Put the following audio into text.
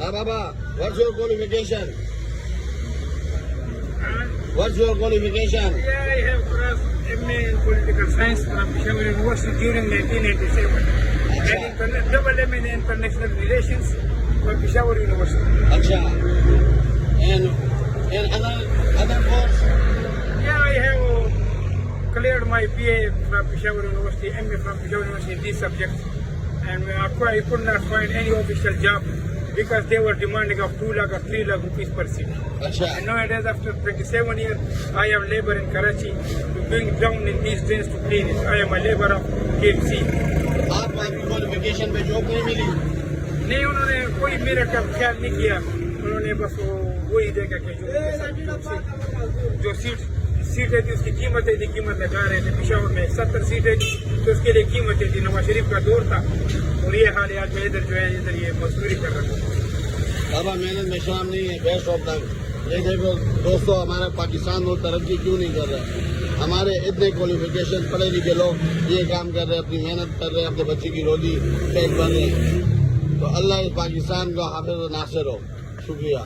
Baba, what's your qualification? What's your qualification? Yeah, I have crossed MA in Political Science from Peshawar University during 1987. And double MA in International Relations from Peshawar University. Acha. And other course? Yeah, I have cleared my BA from Peshawar University, MA from Peshawar University in these subjects. And I could not find any official job because they were demanding of 2 lakh or 3 lakh rupees per seat. Acha. And nowadays, after 27 years, I have labor in Karachi to bring down in these drains to clean it. I am a labor of KFC. आपको आपकी qualification पे job नहीं मिली? नहीं, उन्होंने कोई मेरा का ख्याल नहीं किया. उन्होंने बस वही देखा कि जो सीटें थी उसकी कीमतें थी, कीमत लगा रहे थे. पेशावर में 70 सीटें थी तो उसके लिए कीमतें थी. नवाज शरीफ का दौर था और ये हाल आज में इधर जो है इधर ये मजदूरी कर रहा था. बाबा मेहनत में शाम नहीं है, बेस्ट ऑफ लक. ये देखो दोस्तों, हमारा पाकिस्तान और तरक्की क्यों नहीं कर रहा है? हमारे इतने क्वालिफिकेशन पढ़े लिखे लोग ये काम कर रहे हैं, अपनी मेहनत कर रहे हैं, अपने बच्चे की रोजी पेट भर रहे हैं. तो अल्लाह इस पाकिस्तान का हाफिज नासिर हो. शुक्रिया.